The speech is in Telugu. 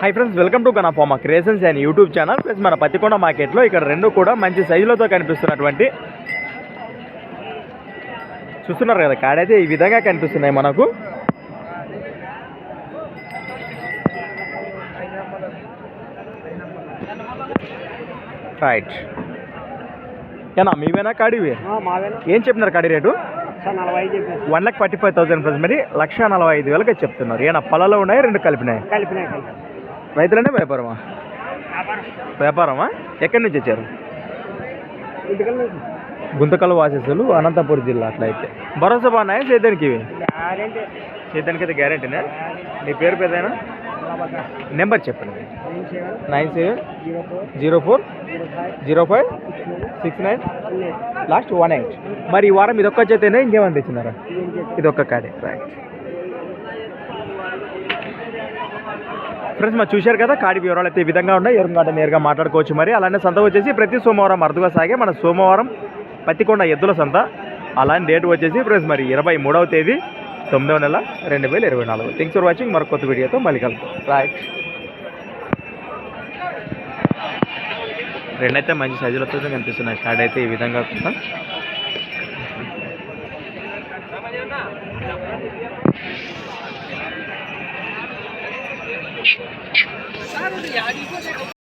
Hi friends, welcome to Gana pharma creations and YouTube channel. Plus మన పత్తికొండ మార్కెట్లో ఇక్కడ రెండు కూడా మంచి సైజులతో కనిపిస్తున్నటువంటి చూస్తున్నారు కదా, కాడైతే ఈ విధంగా కనిపిస్తున్నాయి మనకు. రైట్ ఏనా మీవేనా కాడివి? ఏం చెప్తున్నారు కాడి రేటు? 1,45,000 ఫ్రెండ్స్. మరి 1,45,000 చెప్తున్నారు. ఏనా పొలాల్లో ఉన్నాయి, రెండు కలిపినాయి? రైతులనే వ్యాపారమా? వ్యాపారమా? ఎక్కడి నుంచి వచ్చారు? గుంతకల్ వాసేసులు, అనంతపురం జిల్లా. అట్లయితే భరోసా బాగున్నాయా సేద్యానికి? ఇవి సేద్యానికి అయితే గ్యారెంటీనా? నీ పేరు పేదైనా నెంబర్ చెప్పండి. 97040569 లాస్ట్ 18. మరి ఈ వారం ఇది ఒక్క చేతేనే ఇంకేమైనా తెచ్చినారా? ఇది ఒక్క కాడే. రైట్ ఫ్రెండ్స్, మరి చూశారు కదా కాడి వివరాలు అయితే ఈ విధంగా ఉన్నాయి. ఎవరికంటే నేరుగా మాట్లాడుకోవచ్చు. మరి అలానే సంత వచ్చేసి ప్రతి సోమవారం అరుదుగా సాగే మన సోమవారం పత్తికొండ ఎద్దుల సంత. అలానే డేట్ వచ్చేసి ఫ్రెండ్స్ మరి 23వ తేదీ 9వ నెల 2024. Thanks for watching. మరొక కొత్త వీడియోతో మళ్ళీ కలుగుతాం. రైట్ రెండైతే మంచి సైజులతో కనిపిస్తున్నాయి. కాడి అయితే ఈ విధంగా కూడా